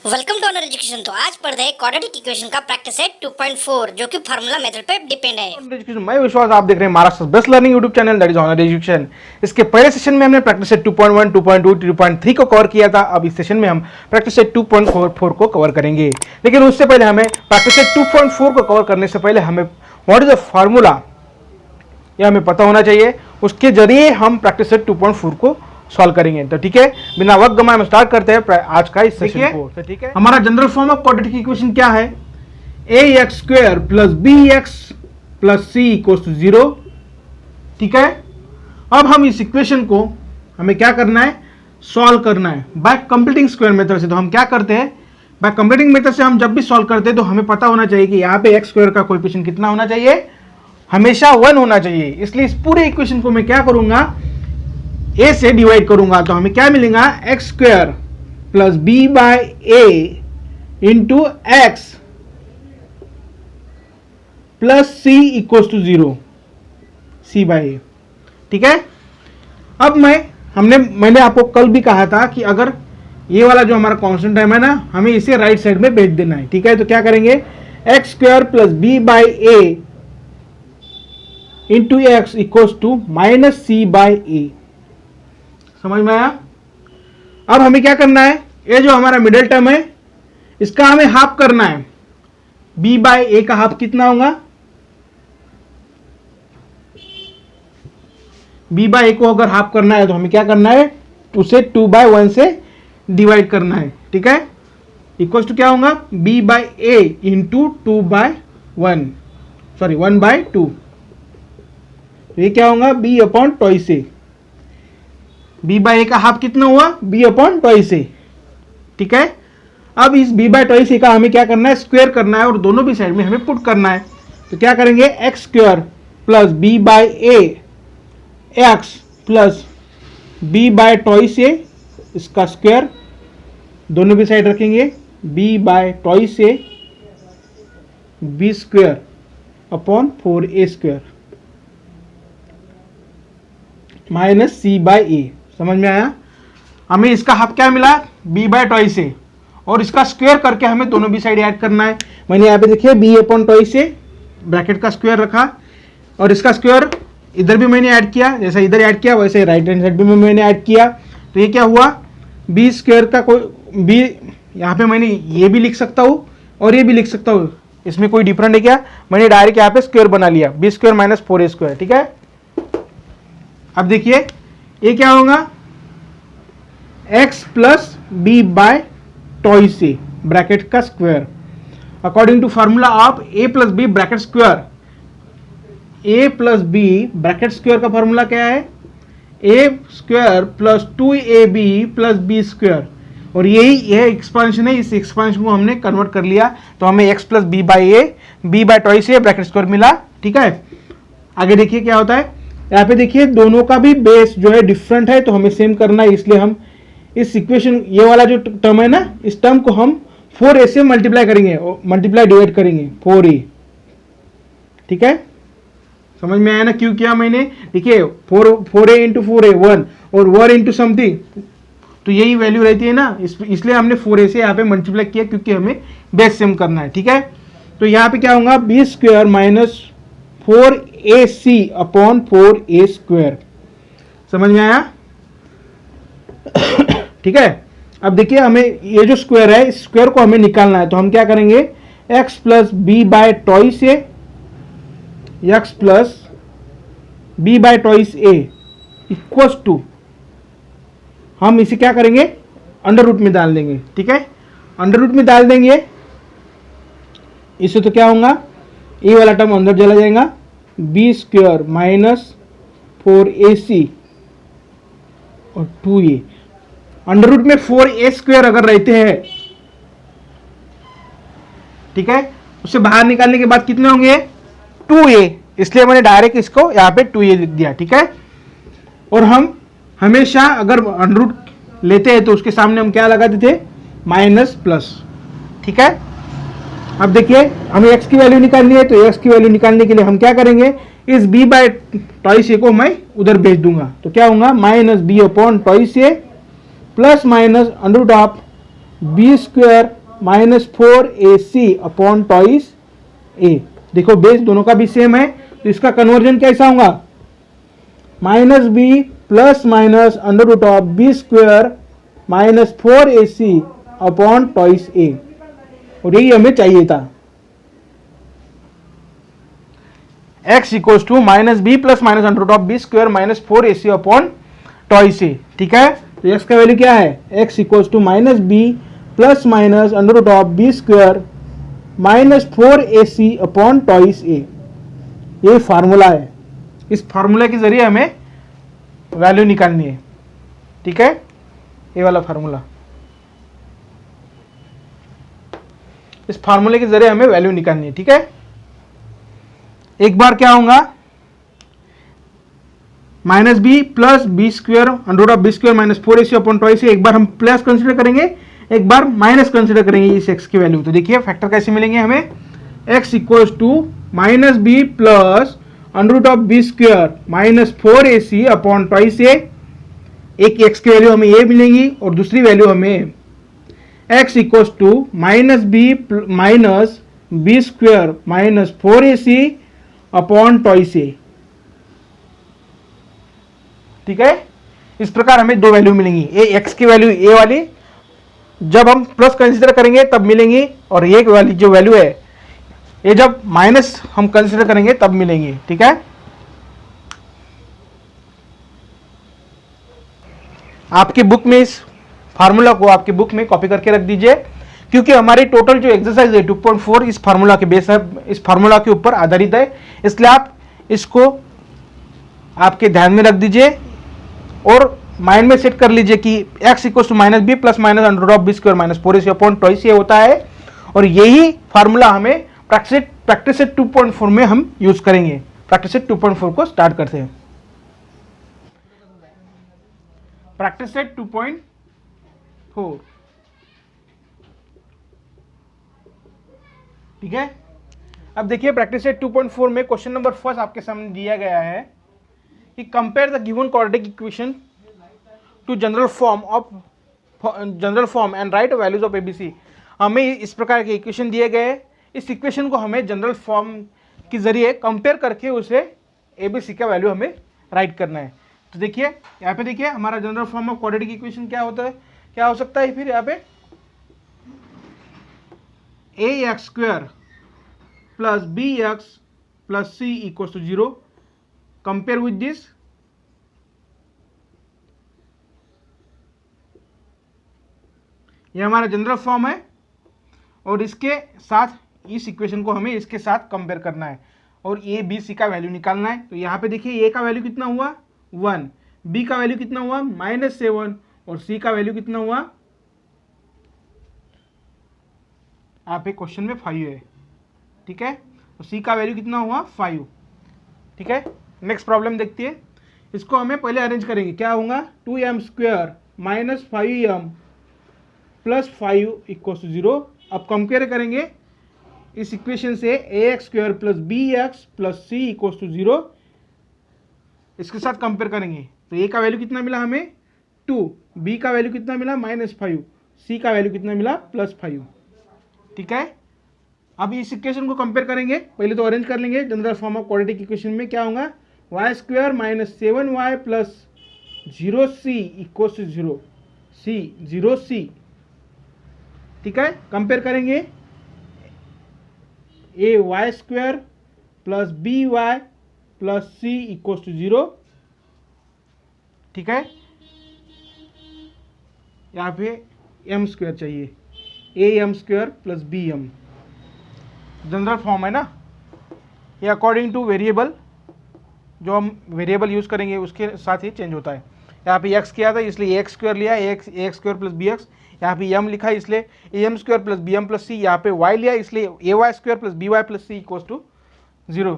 Welcome to another education. तो आज पढ़ रहे क्वाड्रेटिक इक्वेशन का प्रैक्टिस सेट 2.4 जो कि फार्मूला मेथड पे डिपेंड है। मैं विश्वास, आप देख रहे हैं Maharashtra best learning YouTube channel, that is Honour Education. इसके पहले सेशन में हमने प्रैक्टिस सेट 2.1, 2.2, 2.3 को कवर किया था। अब इस सेशन में हम प्रैक्टिस सेट 2.4 को कवर करेंगे। लेकिन उससे पहले हमें प्रैक्टिस सेट 2.4 को कवर करने से पहले हमें व्हाट इज द फार्मूला यह हमें पता होना चाहिए। उसके जरिए हम प्रैक्टिस सेट 2.4 को सॉल्व करेंगे। तो ठीक है, बिना वक्त गमाए हम स्टार्ट करते हैं आज का इस सेशन को। तो ठीक है, हमारा general form of quadratic equation क्या है? ax square plus bx plus c equals to 0। ठीक है, अब हम इस इक्वेशन को हमें क्या करना है? सॉल्व करना है बाय कंप्लीटिंग स्क्वायर मेथड से। तो हम क्या करते हैं? बाय कंप्लीटिंग मेथड से हम जब भी सॉल्व करते हैं तो हमें पता होना चाहिए कि यहाँ पे एक्स स्क्वायर का कोएफिशिएंट कितना होना चाहिए? हमेशा 1 होना चाहिए। इसलिए इस पूरे इक्वेशन को मैं क्या करूंगा? a से डिवाइड करूंगा। तो हमें क्या मिलेगा? X square plus b by a into x plus c equals to 0, c by a. ठीक है, अब मैंने आपको कल भी कहा था कि अगर ये वाला जो हमारा कांस्टेंट टाइम है ना, हमें इसे राइट साइड में भेज देना है। ठीक है, तो क्या करेंगे? X square plus b by a into x equals to minus c by a. समझ में आया? अब हमें क्या करना है? ये जो हमारा मिडिल टर्म है इसका हमें हाफ करना है। b बाय ए का हाफ कितना होगा? b बाय ए को अगर हाफ करना है तो हमें क्या करना है? उसे 2 बाय 1 से डिवाइड करना है। ठीक है, इक्वल्स टू क्या होगा? b bye a into 2 bye 1, sorry 1 bye 2। ये क्या होगा? b अपॉन ट्वाइस ए। b बाय ए का हाफ कितना हुआ? b upon twice a. ठीक है, अब इस b बाय ट्वाइस ए का हमें क्या करना है? स्क्वायर करना है और दोनों भी साइड में हमें पुट करना है। तो क्या करेंगे? X square plus b by a x plus b by twice a, इसका स्क्वायर दोनों भी साइड रखेंगे। b by twice a b square upon 4a square minus c by a. समझ में आया? हमें इसका हाफ क्या मिला? b बाय ट्वाइस ए, और इसका स्क्वायर करके हमें दोनों भी साइड ऐड करना है। मैंने यहाँ पे देखिए b upon twice a bracket का स्क्वायर रखा और इसका स्क्वायर इधर भी मैंने ऐड किया। जैसा इधर ऐड किया वैसे राइट हैंड साइड भी मैंने ऐड किया। तो ये क्या हुआ? b स्क्वायर का कोई b, यहाँ पे मैंने ये भी लिख सकता हूँ और ये भी लिख सकता हूँ, इसमें कोई डिफरेंट है क्या? मैंने डायरेक्ट यहाँ पे स्क्वायर बना लिया, b square minus 4a square. ठीक है, अब देखिए ये क्या होगा? x plus b by twice a bracket का square according to formula of a plus b bracket square. a plus b bracket square का फार्मूला क्या है? a square plus 2ab plus b square, और यह एक्सपेंशन है। इस expansion को हमने कन्वर्ट कर लिया तो हमें x plus b by a b by twice a bracket square मिला। ठीक है, आगे देखिए क्या होता है। यहाँ पे देखिए दोनों का भी बेस जो है डिफरेंट है तो हमें सेम करना है। इसलिए हम इस इक्वेशन, ये वाला जो टर्म है ना, इस टर्म को हम 4a से मल्टीप्लाई करेंगे, मल्टीप्लाई डिवाइड करेंगे 4a। ठीक है, समझ में आया ना क्यों किया मैंने? देखिए 4a इंटू 4a 1 और 1 इंटू समथिंग, तो यही वैल्यू रहती है ना, इसलिए हमने 4a से यहाँ पे मल्टीप्लाई किया क्योंकि हमें बेस सेम करना है। ठीक है, तो यहाँ पे क्या होगा? b square minus 4ac upon 4a square. समझ में आया? ठीक है, अब देखिए हमें ये जो स्क्वायर है इस स्क्वायर को हमें निकालना है। तो हम क्या करेंगे? x plus b by twice a, x plus b by twice a equals to, हम इसे क्या करेंगे? अंडर रूट में डाल देंगे। ठीक है, अंडर रूट में डाल देंगे इससे तो क्या होगा? ए वाला टर्म अंदर चला जाएगा, बी स्क्वायर माइनस 4ac और 2a। अंडर रूट में 4a स्क्वायर अगर रहते हैं, ठीक है, उससे बाहर निकालने के बाद कितने होंगे? 2a, इसलिए मैंने डायरेक्ट इसको यहाँ पे 2a लिख दिया। ठीक है, और हम हमेशा अगर अंडर रूट लेते हैं तो उसके सामने हम क्या लगाते थे? Minus plus. ठीक है, अब देखिए हमें x की वैल्यू निकालनी है, तो x की वैल्यू निकालने के लिए हम क्या करेंगे? इस b बाय ट्वाइस ए को मैं उधर भेज दूंगा। तो क्या होगा? Minus b upon twice a plus minus under root of b square minus 4ac upon twice a. देखो बेस दोनों का भी सेम है, तो इसका कन्वर्जन कैसा होगा, minus b plus minus under root of b square minus 4ac upon twice a, और यही हमें चाहिए था। x equals to minus b plus minus under root of b square minus 4ac upon twice a. ठीक है, तो x का value क्या है, x equals to minus b plus minus under root of b square minus 4ac upon twice a. ये formula है, इस formula के जरिए हमें वैल्यू निकालनी है। ठीक है, ये वाला फार्मूला, इस फार्मूले के जरिए हमें वैल्यू निकालनी है। ठीक है, एक बार क्या होगा, minus b plus b square under root of b square minus 4ac upon twice a. एक बार हम प्लस कंसीडर करेंगे, एक बार माइनस कंसीडर करेंगे इस x की वैल्यू। तो देखिए फैक्टर कैसे मिलेंगे हमें, x equals to minus b plus under root of b square minus 4ac upon twice a. एक x की वैल्यू हमें ये मिलेंगी और दूसरी वैल्यू हमें x equals to minus b square minus 4ac upon twice a. ठीक है, इस प्रकार हमें दो वैल्यू मिलेंगी। ये x की वैल्यू ए वाली जब हम प्लस कंसीडर करेंगे तब मिलेंगी, और ये वाली जो वैल्यू है ये जब माइनस हम कंसीडर करेंगे तब मिलेंगी। ठीक है, आपकी बुक में इस फार्मूला को आपकी बुक में कॉपी करके रख दीजिए, क्योंकि हमारी टोटल जो एक्सरसाइज है 2.4 इस फार्मूला के बेस है, इस फार्मूला के ऊपर आधारित है। इसलिए आप इसको आपके ध्यान में रख दीजिए और माइंड में सेट कर लीजिए कि x equal to minus b plus minus under root of b square minus 4ac upon twice a होता है, और यही फार्मूला हमें प्रैक्टिस सेट 2.4 में हम यूज करेंगे। प्रैक्टिस सेट 2.4 को स्टार्ट करते हैं। प्रैक्टिस सेट 2.4, ठीक है। अब देखिए प्रैक्टिस सेट 2.4 में क्वेश्चन नंबर फर्स्ट आपके सामने दिया गया है कि compare the given quadratic equation two general form and right values of ABC. हमें इस प्रकार के इक्वेशन दिए गए, इस इक्वेशन को हमें जनरल फॉर्म के जरिए कंपेयर करके उसे एबीसी का वैल्यू हमें राइट करना है। तो देखिए यहाँ पे देखिए हमारा general form of quadratic equation क्या होता है, क्या हो सकता है फिर यहाँ पे ax square plus bx plus c equal to 0 compare with this ये हमारा जनरल फॉर्म है, और इसके साथ इस इक्वेशन को हमें इसके साथ कंपेयर करना है और ए बी सी का वैल्यू निकालना है। तो यहाँ पे देखिए ए का वैल्यू कितना हुआ 1, बी का वैल्यू कितना हुआ -7 और सी का वैल्यू कितना हुआ, यहाँ पे क्वेश्चन में 5 है। ठीक है, तो सी का वैल्यू कितना हुआ 5। ठीक है, नेक्स्ट प्रॉब्लम देखते हैं। इसको हमें पहले अरेंज करेंगे, क्या होगा 2m square minus 5m plus 5 equal to 0। अब कंपेयर करेंगे इस इक्वेशन से ax square plus bx plus c equal to 0, इसके साथ कंपेयर करेंगे। तो a का वैल्यू कितना मिला हमें 2, b का वैल्यू कितना मिला -5, c का वैल्यू कितना मिला +5। ठीक है, अब इस इक्वेशन को कंपेयर करेंगे, पहले तो अरेंज कर लेंगे। General form of quadratic equation में क्या होगा y square minus 7y plus 0c equal to 0, c 0c। ठीक है, कंपेयर करेंगे a y square plus b y plus c equal to 0। ठीक है, यहाँ पे एम स्क्वायर चाहिए, a m square plus b m general form है ना, ये अकॉर्डिंग टू वेरिएबल, जो हम वेरिएबल यूज करेंगे उसके साथ ही चेंज होता है। यहाँ पे एक्स किया था इसलिए एक्स स्क्वायर लिया, x square plus b x. यहाँ पे एम लिखा है इसलिए a m square plus b m plus c. यहाँ पे वाई लिया इसलिए a y square plus b y plus c equal to 0।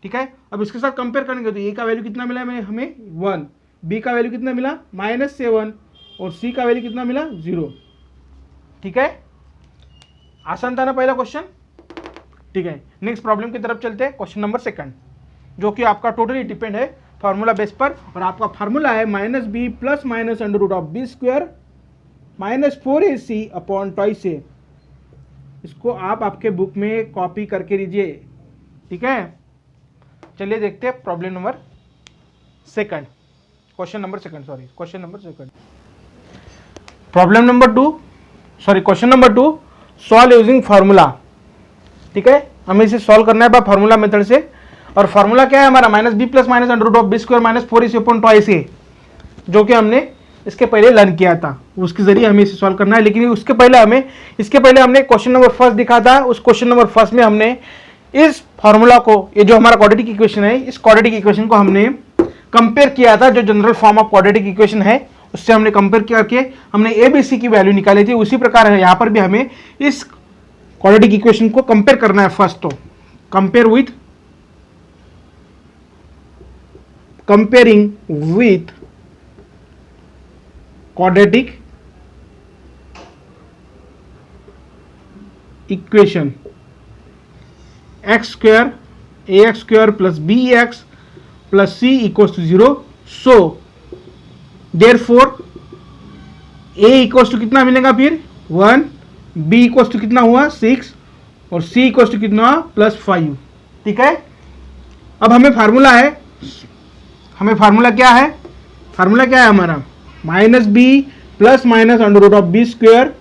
ठीक है, अब इसके साथ कंपेयर करेंगे तो ए का वैल्यू कितना मिला हमें 1, बी का वैल्यू कितना मिला -7 और सी का वैल्यू कितना मिला 0। ठीक है, आसान था ना पहला क्वेश्चन। ठीक है, नेक्स्ट प्रॉब्लम की तरफ चलते हैं। क्वेश्चन नंबर 2 जो कि आपका टोटली डिपेंड है फार्मूला बेस पर, और आपका फार्मूला है -b plus minus under root of b square -4ac upon twice a. इसको आप आपके बुक में कॉपी करके लीजिए, ठीक है। चलिए देखते हैं problem number second, question number second, problem number 2, question number 2, solve using formula, ठीक है। हमें इसे सॉल्व करना है बाय फार्मूला मेथड से, और फार्मूला क्या है हमारा, -b plus minus under root of b square minus 4ac upon twice a, जो कि हमने इसके पहले लर्न किया था, उसके जरिए हमें इसे सॉल्व करना है। लेकिन इसके पहले हमने क्वेश्चन नंबर फर्स्ट दिखा था। उस क्वेश्चन नंबर फर्स्ट में हमने इस फार्मूला को, ये जो हमारा क्वाड्रेटिक इक्वेशन है, इस क्वाड्रेटिक इक्वेशन को हमने कंपेयर किया था, जो general form of quadratic equation है उससे हमने कंपेयर करके हमने ए बी सी की वैल्यू निकाली थी। उसी प्रकार यहाँ पर भी हमें इस क्वाड्रेटिक इक्वेशन को कंपेयर करना है। फर्स्ट तो comparing with quadratic equation x square ax square plus bx plus c equals to 0. So therefore a equals to कितना मिलेगा फिर 1, b equals to कितना हुआ 6 और c equals to कितना +5, ठीक है। अब हमें फार्मूला क्या है हमारा -b plus minus under root of b square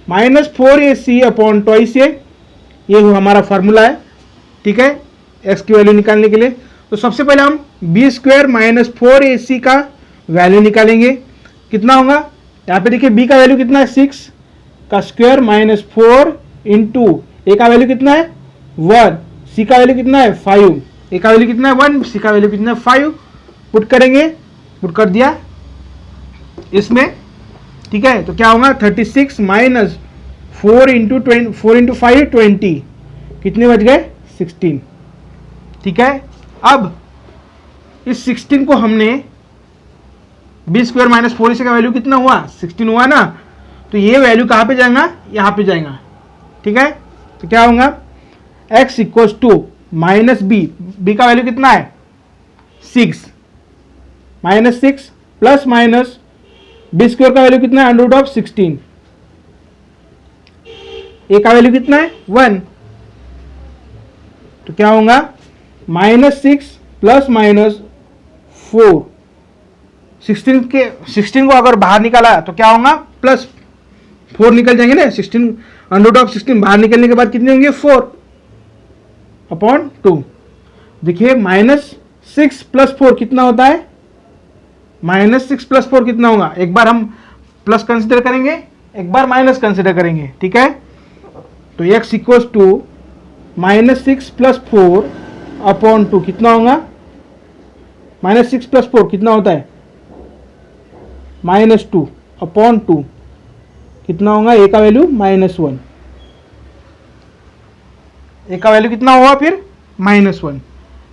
-4ac upon twice a, ये हमारा फार्मूला है, ठीक है, x की वैल्यू निकालने के लिए। तो सबसे पहले हम बी स्क्वायर -4ac का वैल्यू निकालेंगे। कितना होगा, यहाँ पे देखिए b का वैल्यू कितना है 6 का स्क्वायर -4 इंटू a का वैल्यू कितना है 1, c का वैल्यू कितना है 5, a का वैल्यू कितना है 1, c का वैल्यू कितना है 5। पुट कर दिया इसमें, ठीक है। तो क्या होगा 36 माइनस 4 इंटू 5 20, कितने बच गए 16, ठीक है। अब इस 16 को हमने बी स्क्वायर माइनस 4ac का वैल्यू कितना हुआ 16 हुआ ना, तो ये वैल्यू कहाँ पे जाएगा, यहाँ पे जाएगा, ठीक है। तो क्या होगा x इक्वल्स टू -b का वैल्यू कितना है 6 -6 प्लस माइनस बी स्क्वायर का वैल्यू कितना है अंडर रूट ऑफ 16, ए का वैल्यू कितना है 1, तो क्या होगा -6 प्लस माइनस 4, 16 को अगर बाहर निकाला तो क्या होगा +4 निकल जाएंगे ना, 16 अंडर रूट ऑफ 16 बाहर निकलने के बाद कितने होंगे 4 अपॉन 2। देखिए -6 + 4 कितना होता है, -6 + 4 कितना होगा, एक बार हम प्लस कंसिडर करेंगे, एक बार माइनस कंसिडर करेंगे, ठीक है। तो x इक्वल्स टू -6 + 4 अपॉन 2 कितना होगा, -6 + 4 कितना होता है -2 अपॉन 2 कितना होगा, a का वैल्यू -1, a का वैल्यू कितना होगा फिर -1,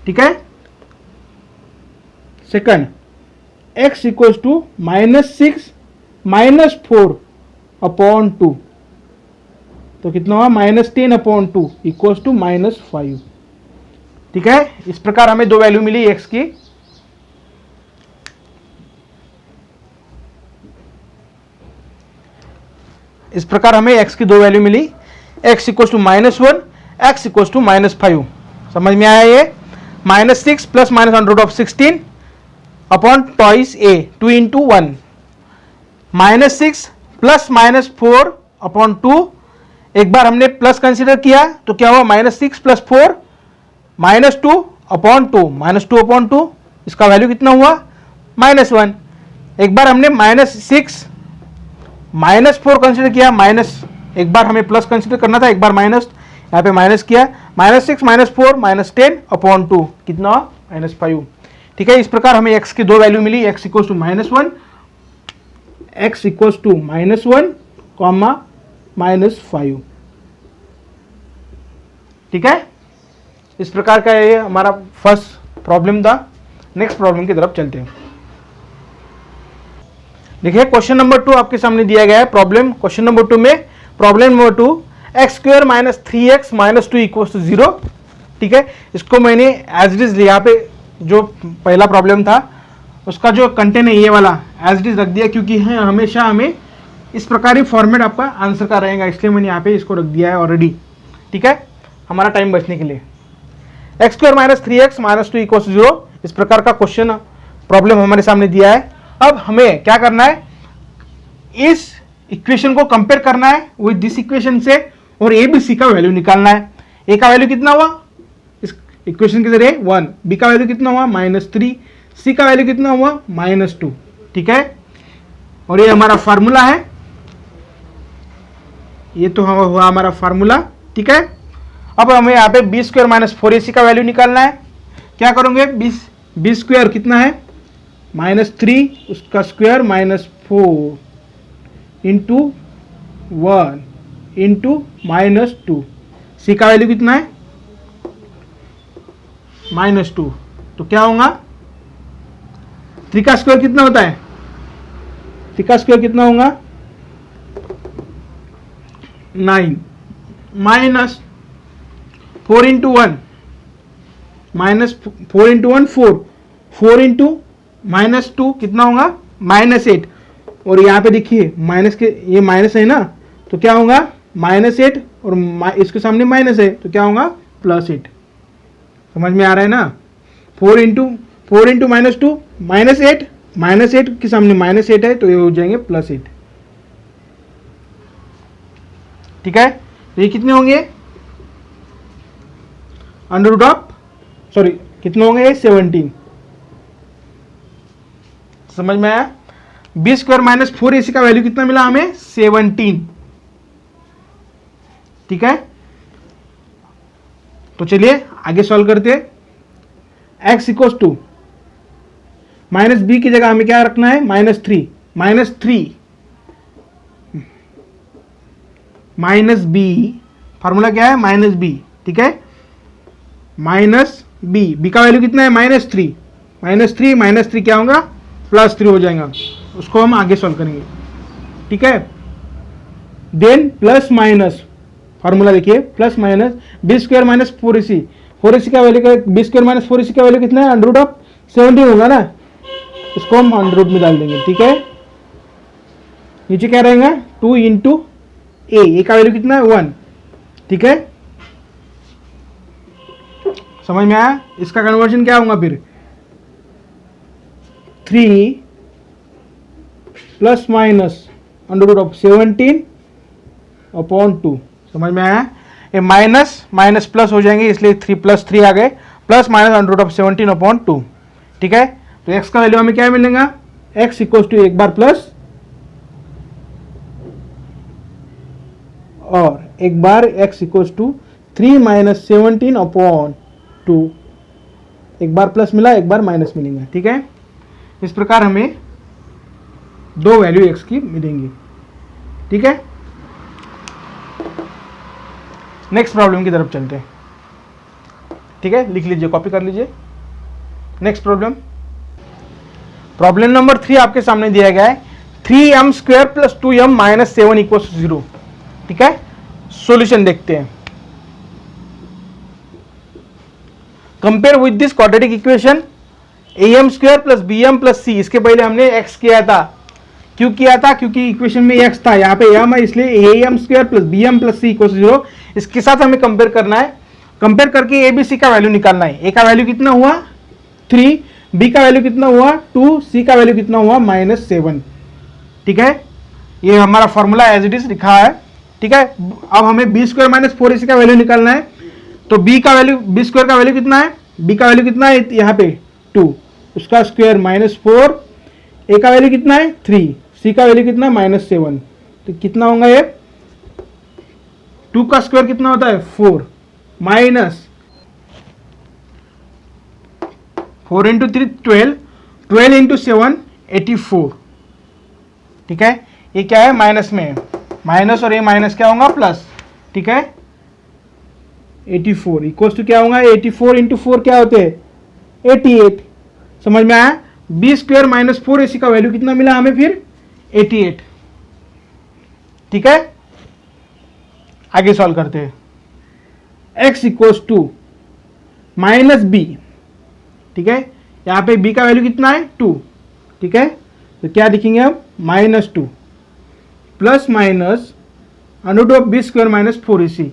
ठीक है। Second x equals to -6 - 4 upon 2, तो कितना हुआ -10 अपॉन 2 इक्वल्स टू -5, ठीक है। इस प्रकार हमें दो वैल्यू मिली x की। इस प्रकार हमें x की दो वैल्यू मिली, x equals to -1, x equals to -5। समझ में आया ये, -6 plus minus under root of 16 upon twice a, 2 into 1, -6 plus -4 upon 2, एक बार हमने प्लस कंसिडर किया तो क्या हुआ -6 + 4 -2 अपॉन 2, -2 अपॉन 2, इसका वैल्यू कितना हुआ -1। एक बार हमने -6 -4 कंसिडर किया, एक बार हमें प्लस कंसिडर करना था, एक बार माइनस, यहाँ पे माइनस किया, -6 -4 -10 अपॉन 2 कितना -5, ठीक है। इस प्रकार हमें x की दो वैल्यू मिली, x equals to -1, x equals to -1, -5, ठीक है। इस प्रकार का ये हमारा फर्स्ट प्रॉब्लम था। नेक्स्ट प्रॉब्लम की तरफ चलते हैं। देखिए क्वेश्चन नंबर 2 आपके सामने दिया गया है प्रॉब्लम। क्वेश्चन नंबर 2 में problem number 2, x² - 3x - 2 equals to 0, ठीक है। इसको मैंने एज इट इज, यहाँ पे जो पहला प्रॉब्लम था उसका जो कंटेंट है ये वाला एज इट इज रख दिया, क्योंकि हमेशा हमें इस प्रकार ही फॉर्मेट आपका आंसर का रहेगा, इसलिए मैंने यहाँ पे इसको रख दिया है ऑलरेडी। ठीक है, हमारा टाइम बचने के लिए। X square minus 3x minus 2 equal 0, इस प्रकार का क्वेश्चन प्रॉब्लम हमारे सामने दिया है। अब हमें क्या करना है, इस इक्वेशन को कंपेयर करना है विद दिस इक्वेशन से और ए बी सी का वैल्यू निकालना है। ए का वैल्यू कितना हुआ इस इक्वेशन के जरिए 1, बी का वैल्यू कितना हुआ -3, सी का वैल्यू कितना हुआ -2। ठीक है, और ये हमारा फार्मूला है, ये तो हुआ हमारा फार्मूला। ठीक है, अब हमें यहाँ पे बी स्क्वायर माइनस 4ac का वैल्यू निकालना है। क्या करोगे, बी स्क्वायर कितना है -3, उसका स्क्वायर -4 इंटू 1 इंटू -2, सी का वैल्यू कितना है -2, तो क्या होगा 3 का स्क्वायर कितना होता है, 3 का स्क्वायर कितना होगा 9 minus 4 into 1 minus 4 into 1 4 into -2 कितना होगा -8, और यहाँ पे देखिए माइनस के ये माइनस है ना, तो क्या होगा -8 और इसके सामने माइनस है तो क्या होगा +8। समझ में आ रहा है ना, 4 इंटू -2 -8, -8 के सामने -8 है तो ये हो जाएंगे +8। ठीक है, तो ये कितने होंगे कितने होंगे 17। समझ में आया, बी स्क्वायर माइनस 4ac का वैल्यू कितना मिला हमें 17। ठीक है, तो चलिए आगे सॉल्व करते हैं। x equal to minus b की जगह हमें क्या रखना है -3 माइनस बी, फार्मूला क्या है -b। ठीक है, बी का वैल्यू कितना है -3 -3 क्या होगा +3 हो जाएगा, उसको हम आगे सॉल्व करेंगे। ठीक है, देन प्लस माइनस फार्मूला देखिए, plus minus b square minus 4ac का value, B square minus 4ac का वैल्यू कितना है √17 होगा ना, इसको हम √ में डाल देंगे। ठीक है, नीचे क्या रहेगा 2 इंटू ए का वैल्यू कितना है 1। ठीक है, समझ में आया, इसका कन्वर्जन क्या होगा फिर 3 प्लस माइनस √17/2। समझ में आया, ये माइनस प्लस हो जाएंगे इसलिए 3 + 3 आ गए, प्लस माइनस √17/2। ठीक है, तो x का वैल्यू हमें क्या मिलेगा, x इक्वल टू एक बार प्लस और एक बार x इक्वल टू 3 - 17/2, एक बार प्लस मिला एक बार माइनस मिलेगा। ठीक है, इस प्रकार हमें दो वैल्यू x की मिलेंगी। ठीक है, नेक्स्ट प्रॉब्लम की तरफ चलते हैं। ठीक है, लिख लीजिए, कॉपी कर लीजिए। नेक्स्ट प्रॉब्लम नंबर 3 आपके सामने दिया गया है, 3m² + 2m - 7 = 0। ठीक है, सॉल्यूशन देखते हैं। Compare with this quadratic equation am² + bm + c, इसके पहले हमने x किया था, क्यों किया था, क्योंकि इक्वेशन में x था, यहाँ पे m है इसलिए am² + bm + c = 0। इसके साथ हमें कंपेयर करना है, कंपेयर करके a b c का वैल्यू निकालना है। a का वैल्यू कितना हुआ 3, b का वैल्यू कितना हुआ 2, c का वैल्यू कितना हुआ -7। ठीक है, ये हमारा फॉर्मूला एज इट इज लिखा है। ठीक है, अब हमें b² - 4ac का वैल्यू निकालना है, तो b स्क्वायर का वैल्यू कितना है, b का वैल्यू कितना है यहाँ पे 2, उसका स्क्वायर -4, a का वैल्यू कितना है 3, c का वैल्यू कितना है -7, तो कितना होगा ये 2 का स्क्वायर कितना होता है 4 माइनस 4 इंटू 3 12 इंटू 7 84। ठीक है, ये क्या है माइनस में, माइनस और ये माइनस क्या होगा प्लस। ठीक है, 84 इक्वल्स टू क्या होगा 84 इंटू 4 क्या होते हैं 88। समझ में आया, b² - 4ac का वैल्यू कितना मिला हमें फिर 88। ठीक है, आगे सॉल्व करते हैं। x equals to -b। ठीक है, यहाँ पे b का वैल्यू कितना है 2। ठीक है, तो क्या लिखेंगे हम -2 plus minus under root of b square minus 4ac।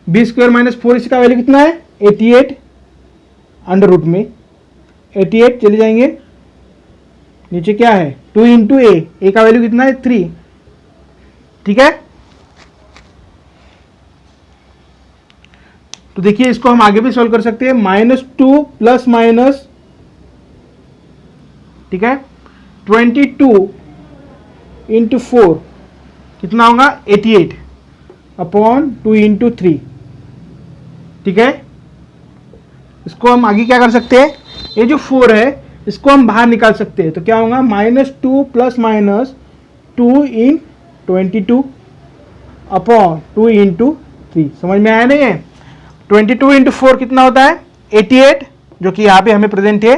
B square minus 4ac का वैल्यू कितना है 88, अंडर रूट में 88 चले जाएंगे, नीचे क्या है 2 इंटू ए का वैल्यू कितना है 3, ठीक है। तो देखिए इसको हम आगे भी सॉल्व कर सकते हैं, -2 प्लस माइनस, ठीक है 22 इंटू 4 कितना होगा 88 अपॉन 2 इंटू 3, ठीक है। इसको हम आगे क्या कर सकते हैं, ये जो 4 है इसको हम बाहर निकाल सकते हैं, तो क्या होगा -2 प्लस माइनस 2 इन 22 अपॉन 2 इंटू 3। समझ में आया नहीं है। 22 इंटू 4 कितना होता है 88, जो कि यहाँ पे हमें प्रेजेंट है।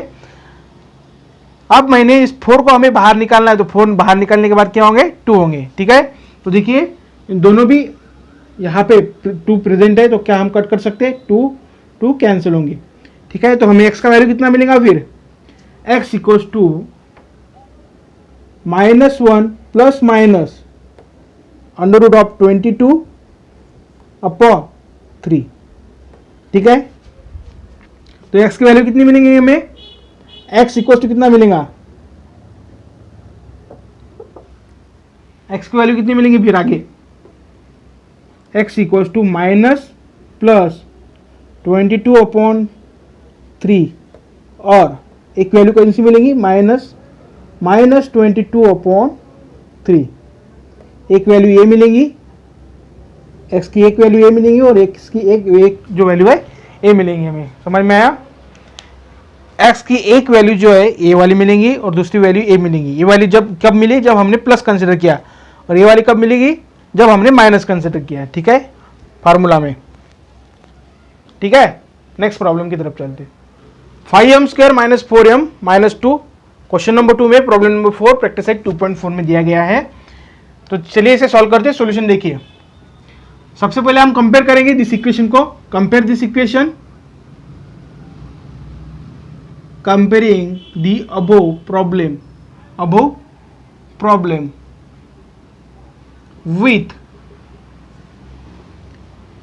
अब मैंने इस 4 को हमें बाहर निकालना है, तो 4 बाहर निकालने के बाद क्या होंगे 2 होंगे, ठीक है। तो देखिए इन दोनों भी यहाँ पे 2 प्रेजेंट है, तो क्या हम कट कर सकते हैं, 2 कैंसिल होंगे, ठीक है। तो हमें x का वैल्यू कितना मिलेगा फिर, x equals to -1 plus minus under root of 22 upon 3, ठीक है। तो x की वैल्यू कितनी मिलेंगी हमें, x इक्वल्स टू कितना मिलेगा, x की वैल्यू कितनी मिलेंगी फिर आगे, x equals to minus plus 22 upon 3 और एक वैल्यू कौन सी मिलेंगी माइनस 22 अपॉन 3, एक वैल्यू ये मिलेंगी, x की एक वैल्यू ये मिलेंगी और x की एक जो वैल्यू है ये मिलेंगी हमें। समझ में आया। x की एक वैल्यू जो है ए वाली मिलेंगी और दूसरी वैल्यू ए मिलेंगी। ये वाली कब मिली, जब हमने प्लस कंसिडर किया, और ये वाली कब मिलेगी, जब हमने माइनस कंसिडर किया, ठीक है, फार्मूला में, ठीक है। नेक्स्ट प्रॉब्लम की तरफ चलते। 5m square minus 4m minus 2, question number 2 में प्रॉब्लम नंबर 4 प्रैक्टिस सेट 2.4 में दिया गया है। तो चलिए इसे सॉल्व करते हैं। सॉल्यूशन देखिए, सबसे पहले हम कंपेयर करेंगे दिस इक्वेशन को, compare this equation, comparing the above problem with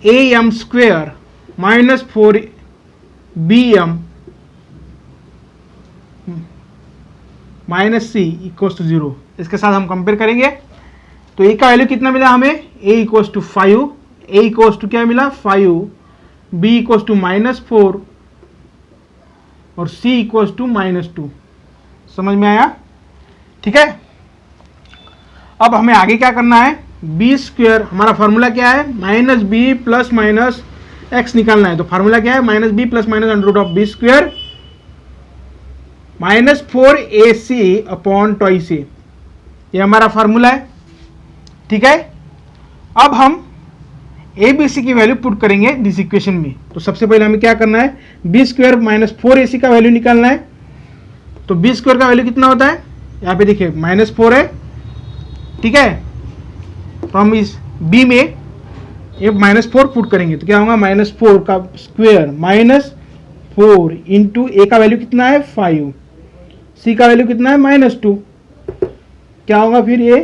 am square minus 4bm minus c equals to 0। इसके साथ हम कंपेयर करेंगे। तो a का वैल्यू कितना मिला हमें, a equals to 5, a equals to क्या मिला 5, b इक्वल्स टू -4 और c इक्वल्स टू -2। समझ में आया, ठीक है। अब हमें आगे क्या करना है, बी स्क्वायर, हमारा फार्मूला क्या है minus b plus minus x निकालना है। तो फार्मूला क्या है -b plus minus under root of b square -4ac upon twice a, ये हमारा फार्मूला है, ठीक है। अब हम ए बी सी की वैल्यू पुट करेंगे दिस इक्वेशन में। तो सबसे पहले हमें क्या करना है, बी स्क्वायर माइनस 4ac का वैल्यू निकालना है। तो बी स्क्वायर का वैल्यू कितना होता है, यहाँ पे देखिए -4 है, ठीक है। तो हम इस b में ये -4 पुट करेंगे, तो क्या होगा -4 का स्क्वायर -4 इंटू ए का वैल्यू कितना है 5, सी का वैल्यू कितना है -2, क्या होगा फिर ये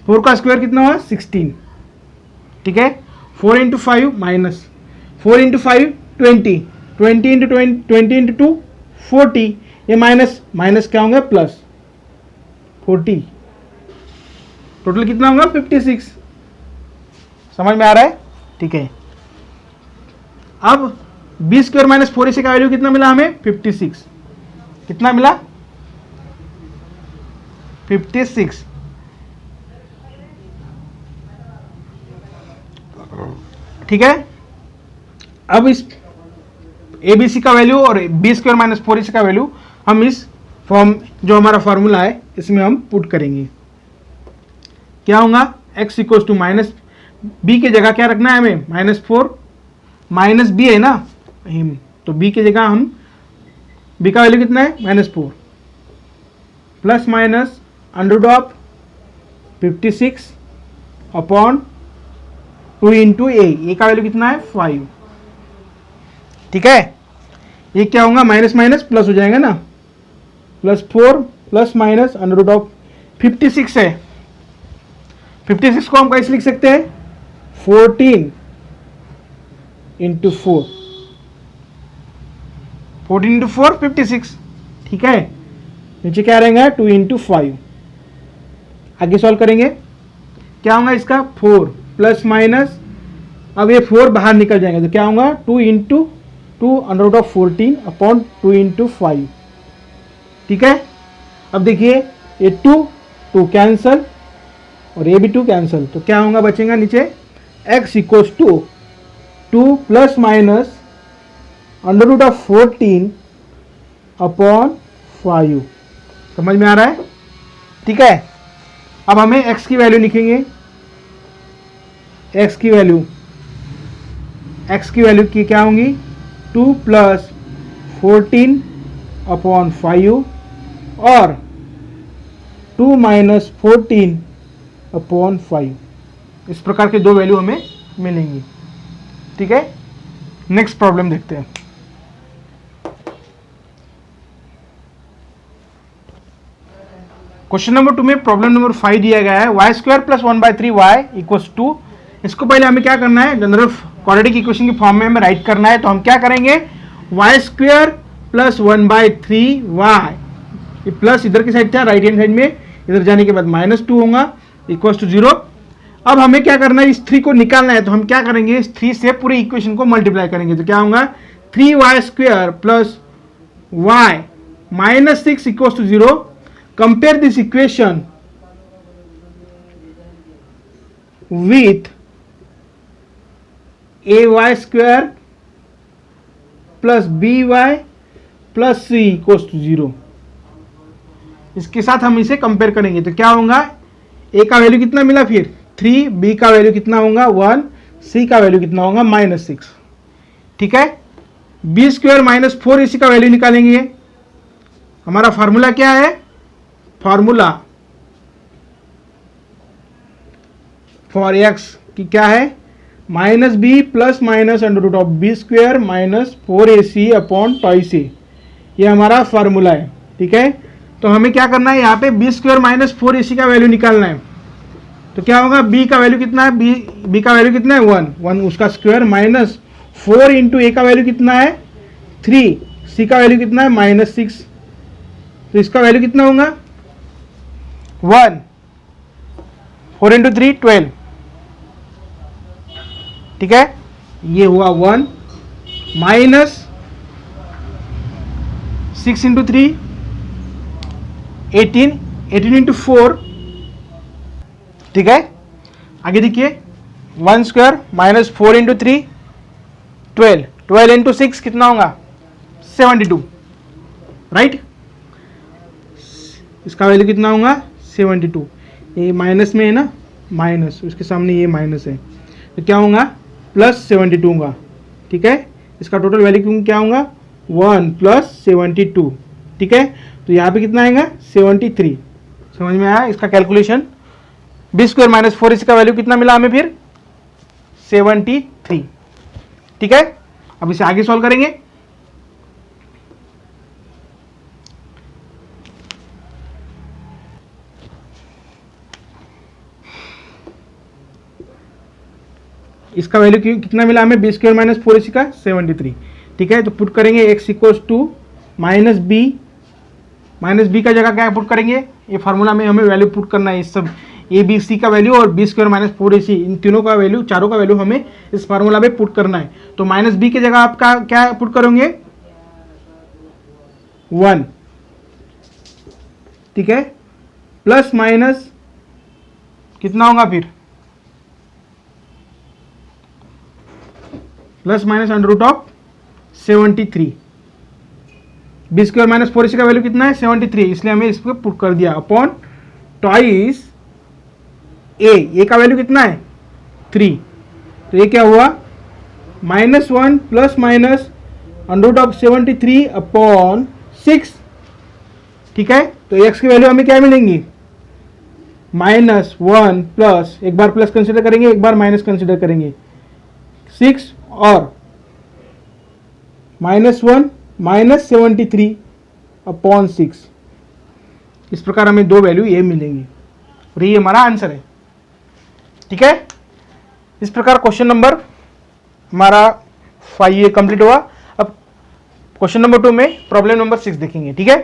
4 का स्क्वायर कितना होगा 16, ठीक है। 4 into 5 minus 4 into 5 20, 20 into 20 into 2 40, ये माइनस क्या होगा प्लस 40, टोटल कितना होगा 56। समझ में आ रहा है, ठीक है। अब बी स्क्वायर माइनस 4ac का वैल्यू कितना मिला हमें 56, कितना मिला 56, ठीक है। अब इस एबीसी का वैल्यू और बी स्क्वायर माइनस 4ac का वैल्यू हम इस फॉर्म जो हमारा फॉर्मूला है इसमें हम पुट करेंगे। क्या होगा x equals to minus b की जगह क्या रखना है हमें -4, माइनस बी है ना, तो b की जगह हम b का वैल्यू कितना है -4 plus minus under root of 56 upon 2 into a का वैल्यू कितना है 5, ठीक है। ये क्या होगा माइनस माइनस प्लस हो जाएगा ना, +4 plus minus under root of 56 है 56 को हम कैसे लिख सकते हैं? 14 इंटू 4, 14 इंटू 4 56, ठीक है। नीचे क्या रहेगा? 2 इंटू 5। आगे सॉल्व करेंगे, क्या होगा इसका? 4 प्लस माइनस, अब ये 4 बाहर निकल जाएंगे तो क्या होगा? 2 into 2 under root of 14 upon 2 into 5, ठीक है। अब देखिए ये 2 कैंसल और ये भी 2 कैंसल, तो क्या होगा? बचेगा नीचे x equals to 2 plus minus under root of 14 upon 5। समझ में आ रहा है? ठीक है। अब हमें x की वैल्यू लिखेंगे। x की वैल्यू की क्या होंगी? 2 प्लस 14 अपॉन 5 और 2 माइनस 14 अपॉन 5। इस प्रकार के दो वैल्यू हमें मिलेंगी, ठीक है। नेक्स्ट प्रॉब्लम देखते हैं। क्वेश्चन नंबर 2 में प्रॉब्लम नंबर 5 दिया गया है, y square plus 1/3 y equals 2। इसको पहले हमें क्या करना है? जनरल क्वाड्रेटिक इक्वेशन की फॉर्म में हमें राइट करना है। तो हम क्या करेंगे? वाई स्क्वायर प्लस 1/3 वाई, ये प्लस इधर की साइड था, राइट हैंड साइड में, इधर जाने के बाद -2 होगा इक्वल्स टू 0। अब हमें क्या करना है? इस 3 को निकालना है। तो हम क्या करेंगे? इस 3 से पूरे इक्वेशन को मल्टीप्लाई करेंगे। तो क्या होगा? 3y square plus y minus 6 equals to 0। Compare this equation with ay square plus by plus c equals to 0। इसके साथ हम इसे कंपेयर करेंगे तो क्या होगा? a का वैल्यू कितना मिला? फिर 3, b का वैल्यू कितना होगा? 1, c का वैल्यू कितना होगा? -6, ठीक है। b स्क्वायर माइनस 4ac का वैल्यू निकालेंगे। हमारा फार्मूला क्या है? फार्मूला फॉर x की क्या है? -b plus minus under root of b square minus 4ac upon twice a, ये हमारा फार्मूला है, ठीक है। तो हमें क्या करना है? यहाँ पे b स्क्वायर माइनस 4ac का वैल्यू निकालना है। तो क्या होगा? b का वैल्यू कितना है? b का वैल्यू कितना है? 1 उसका स्क्वायर माइनस 4 इंटू a का वैल्यू कितना है? 3, c का वैल्यू कितना है? -6, तो इसका वैल्यू कितना होगा? 1, 4 इंटू 3 12, ठीक है। ये हुआ 1 माइनस 6 इंटू 3 18, 18 इंटू 4, ठीक है। आगे देखिए 1 स्क्वायर माइनस 4 इंटू 3 12, 12 इंटू 6 कितना होगा? 72, राइट। इसका वैल्यू कितना होगा? 72। ये माइनस में है ना, माइनस, उसके सामने ये माइनस है तो क्या होगा? प्लस 72 होगा, ठीक है। इसका टोटल वैल्यू क्या होगा? 1 प्लस 72, ठीक है। तो यहाँ पे कितना आएगा? 73। समझ में आया इसका calculation? b square minus 4ac का वैल्यू कितना मिला हमें? फिर 73, ठीक है। अब इसे आगे सॉल्व करेंगे। इसका वैल्यू कितना मिला हमें? b स्क्वायर माइनस 4ac का 73, ठीक है। तो पुट करेंगे x equals to minus b का जगह क्या पुट करेंगे? ये फार्मूला में हमें वैल्यू पुट करना है, इस सब ए बी सी का वैल्यू और b स्क्वायर माइनस 4ac, इन तीनों का वैल्यू, चारों का वैल्यू हमें इस फार्मूला में पुट करना है। तो माइनस बी की जगह आप क्या पुट करोगे? 1, ठीक है। प्लस माइनस कितना होगा? फिर plus minus under root of 73। b square minus 4ac का वैल्यू कितना है? 73, इसलिए हमें इसको पुट कर दिया अपॉन टॉइस a का वैल्यू कितना है? 3, तो ये क्या हुआ? -1 plus minus under root of 73 upon 6, ठीक है। तो x की वैल्यू हमें क्या मिलेंगी? -1 प्लस, एक बार प्लस कंसिडर करेंगे, एक बार माइनस कंसिडर करेंगे, 6 और -1 माइनस 73 अपॉन 6। इस प्रकार हमें दो वैल्यू ये मिलेंगी और ये हमारा आंसर है। ठीक है, इस प्रकार क्वेश्चन नंबर हमारा 5 ये कंप्लीट हुआ। अब क्वेश्चन नंबर 2 में प्रॉब्लम नंबर 6 देखेंगे। ठीक है,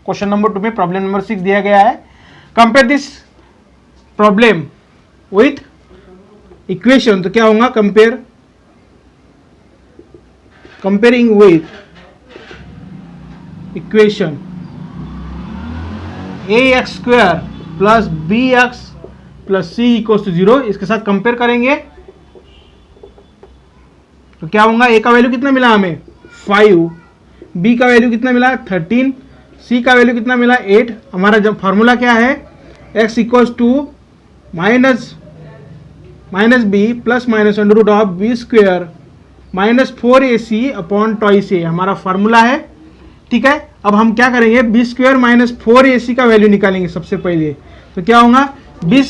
क्वेश्चन नंबर 2 में प्रॉब्लम नंबर 6 दिया गया है। Compare this problem with equation, तो क्या होगा, comparing with equation ax square plus bx plus c equal to 0, इसके साथ कंपेयर करेंगे तो क्या होगा, a का वैल्यू कितना मिला हमें 5, b का वैल्यू कितना मिला 13, c का वैल्यू कितना मिला 8। हमारा जब फॉर्मूला क्या है, x equals to minus b plus minus under root of b square minus 4ac upon twice a हमारा फार्मूला है। ठीक है, अब हम क्या करेंगे, बी स्क्वायर माइनस 4ac का वैल्यू निकालेंगे सबसे पहले। तो क्या होगा, बी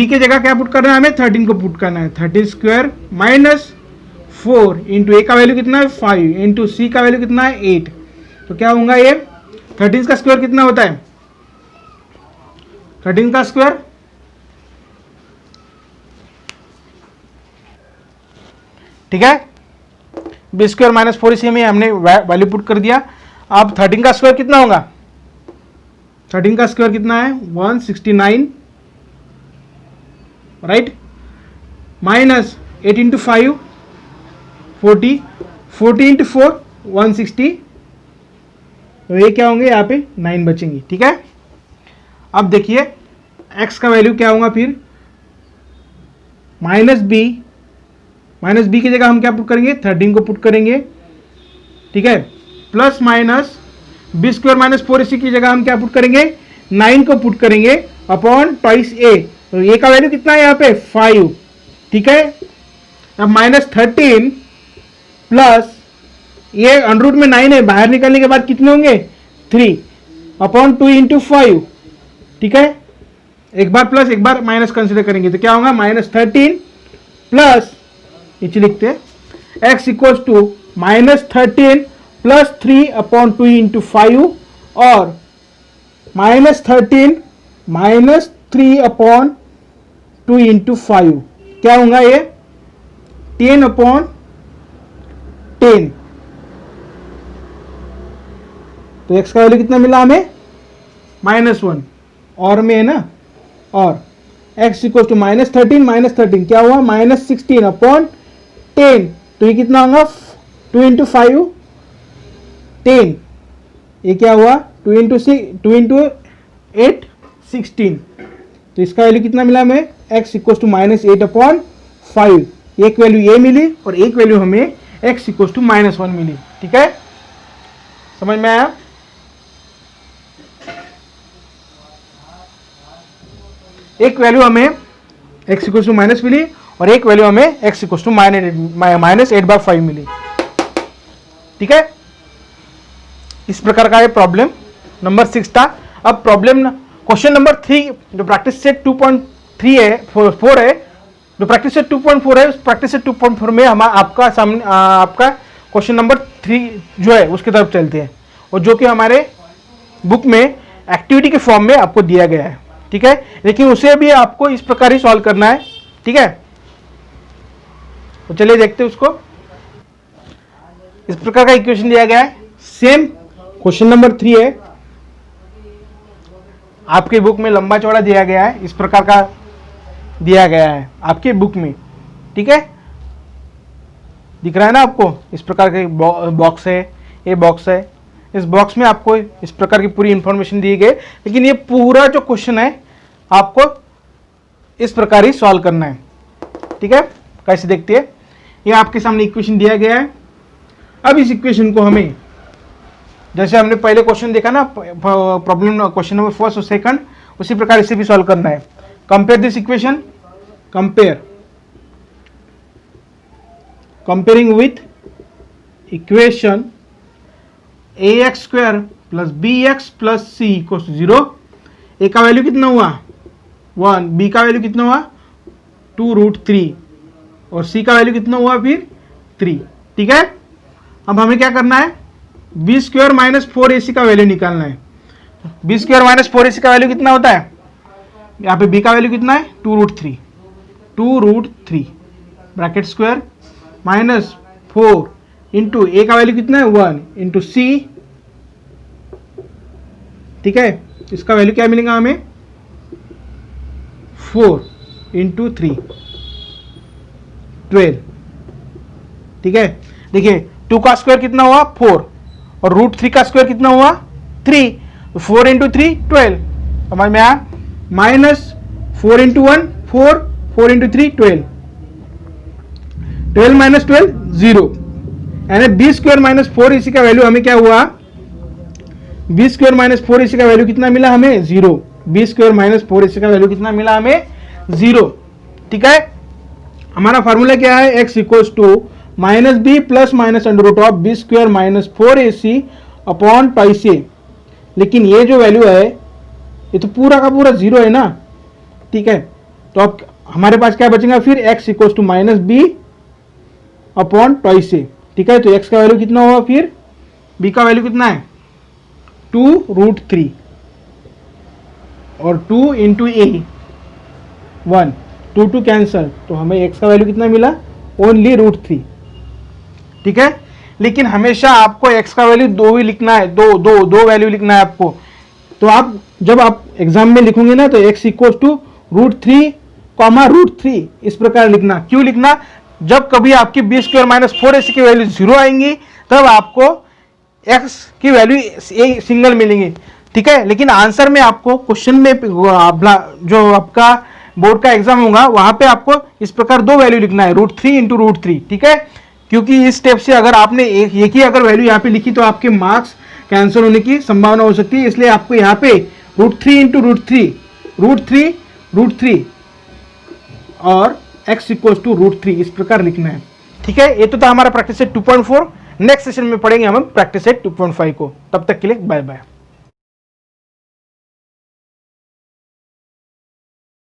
के जगह क्या पुट करना है, हमें 13 को पुट करना है। 13 स्क्वायर माइनस 4 इंटू ए का वैल्यू कितना है 5 इंटू सी का वैल्यू कितना है 8। तो क्या होगा, ये 13 का स्क्वायर कितना होता है, 13 का स्क्वायर ठीक है, बी स्क्वायर माइनस 4ac में हमने वैल्यू पुट कर दिया। अब 13 का स्क्वायर कितना होगा, 13 का स्क्वायर कितना है 169, राइट, माइनस 8 इंटू 5 40, 40 इंटू 4 160, तो ये क्या होंगे, यहाँ पे 9 बचेंगे। ठीक है, अब देखिए x का वैल्यू क्या होगा, फिर माइनस बी की जगह हम क्या पुट करेंगे, 13 को पुट करेंगे। ठीक है, plus minus b square minus 4ac की जगह हम क्या पुट करेंगे, 9 को पुट करेंगे अपॉन ट्वाइस ए। तो ए का वैल्यू कितना है यहाँ पे 5। ठीक है, अब माइनस 13 प्लस ये अंडर रूट में 9 है, बाहर निकलने के बाद कितने होंगे 3 अपॉन 2 इंटू 5। ठीक है, एक बार प्लस एक बार माइनस कंसिडर करेंगे तो क्या होगा, माइनस 13 प्लस नीचे लिखते हैं x equals to minus 13 plus 3 upon 2 into 5 और माइनस 13 माइनस 3 अपॉन 2 इंटू 5 क्या होगा, ये 10 अपॉन 10। तो x का वैल्यू कितना मिला हमें -1 और में है ना, और x इक्वल टू -13 क्या हुआ -16 अपॉन 10। तो ये कितना होगा 2 इंटू 5 10, ये क्या हुआ 2 इंटू 8 16। तो इसका वैल्यू कितना मिला हमें x इक्वल टू -8 अपॉन 5। एक वैल्यू ये मिली और एक वैल्यू हमें x इक्वल टू -1 मिली। ठीक है, समझ में आया। एक वैल्यू हमें x इक्वल टू माइनस मिली और एक वैल्यू हमें x इक्वल टू -8/5 मिली। ठीक है, इस प्रकार का ये प्रॉब्लम नंबर 6 था। अब प्रॉब्लम क्वेश्चन नंबर 3 जो प्रैक्टिस सेट 2.3 है 4 है, जो प्रैक्टिस सेट 2.4 है, उस प्रैक्टिस सेट 2.4 में हम आपका सामने आपका क्वेश्चन नंबर 3 जो है उसकी तरफ चलते हैं, और जो कि हमारे बुक में एक्टिविटी के फॉर्म में आपको दिया गया है। ठीक है, लेकिन उसे भी आपको इस प्रकार ही सॉल्व करना है। ठीक है, तो चलिए देखते हैं उसको। इस प्रकार का इक्वेशन दिया गया है, सेम क्वेश्चन नंबर 3 है, आपके बुक में लंबा चौड़ा दिया गया है, इस प्रकार का दिया गया है आपके बुक में। ठीक है, दिख रहा है ना आपको, इस प्रकार के बॉक्स है, ये बॉक्स है, इस बॉक्स में आपको इस प्रकार की पूरी इंफॉर्मेशन दी गई, लेकिन ये पूरा जो क्वेश्चन है आपको इस प्रकार ही सॉल्व करना है। ठीक है, कैसे देखते हैं, ये आपके सामने इक्वेशन दिया गया है। अब इस इक्वेशन को हमें, जैसे हमने पहले क्वेश्चन देखा ना, प्रॉब्लम क्वेश्चन नंबर 1 और 2, उसी प्रकार इसे भी सॉल्व करना है। Compare this equation, comparing with equation ax square plus bx plus c equals to 0। a का वैल्यू कितना हुआ 1, b का वैल्यू कितना हुआ 2√3 और c का वैल्यू कितना हुआ फिर 3। ठीक है, अब हमें क्या करना है, बी स्क्वायर माइनस 4ac का वैल्यू निकालना है। बी स्क्वायर माइनस 4ac का वैल्यू कितना होता है यहाँ पे b का वैल्यू कितना है 2√3 bracket square minus 4 into a का वैल्यू कितना है 1 इंटू c, ठीक है। इसका वैल्यू क्या मिलेगा हमें 4 इंटू 3 12, ठीक है। देखिए 2 का स्क्वायर कितना हुआ 4 और √3 का स्क्वायर कितना हुआ 3, 4 इंटू 3 12, समझ में आया। माइनस 4 इंटू 1 4, 4 इंटू 3 12, 12 माइनस 12 0, यानी b स्क्वायर माइनस 4 इसी का वैल्यू हमें क्या हुआ, b स्क्वायर माइनस 4 इसी का वैल्यू कितना मिला हमें 0, b स्क्वायर माइनस 4 इसी का वैल्यू कितना मिला हमें 0, ठीक है। हमारा फार्मूला क्या है, x equals to minus b plus minus under root of b square minus 4ac upon twice a. लेकिन ये जो वैल्यू है ये तो पूरा का पूरा 0 है ना, ठीक है। तो अब हमारे पास क्या बचेगा फिर, x equals to minus b upon twice a, ठीक है। तो x का वैल्यू कितना होगा फिर, b का वैल्यू कितना है 2√3 और 2 इंटू ए 1, 2 कैंसल, तो हमें x का वैल्यू कितना मिला ओनली √3, ठीक है। लेकिन हमेशा आपको x का वैल्यू 2 ही लिखना है, दो वैल्यू लिखना है आपको। तो आप जब आप एग्जाम में लिखोगे ना तो x इक्वल्स टू √3 √3 इस प्रकार लिखना। क्यों लिखना, जब कभी आपकी b स्क्वायर माइनस 4ac की वैल्यू 0 आएंगी तब आपको x की वैल्यू सिंगल मिलेंगी, ठीक है। लेकिन आंसर में आपको क्वेश्चन में जो आपका बोर्ड का एग्जाम होगा वहां पे आपको इस प्रकार 2 वैल्यू लिखना है, √3 इंटू √3, ठीक है। क्योंकि इस स्टेप से अगर आपने एक ही अगर वैल्यू यहाँ पे लिखी तो आपके मार्क्स कैंसिल होने की संभावना हो सकती है, इसलिए आपको यहाँ पे √3 इंटू √3 और x इक्वल्स टू √3 इस प्रकार लिखना है, ठीक है। ये तो था हमारा प्रैक्टिस सेट 2.4। नेक्स्ट सेशन में पढ़ेंगे हम प्रैक्टिस सेट 2.5 को। तब तक के लिए बाय बाय।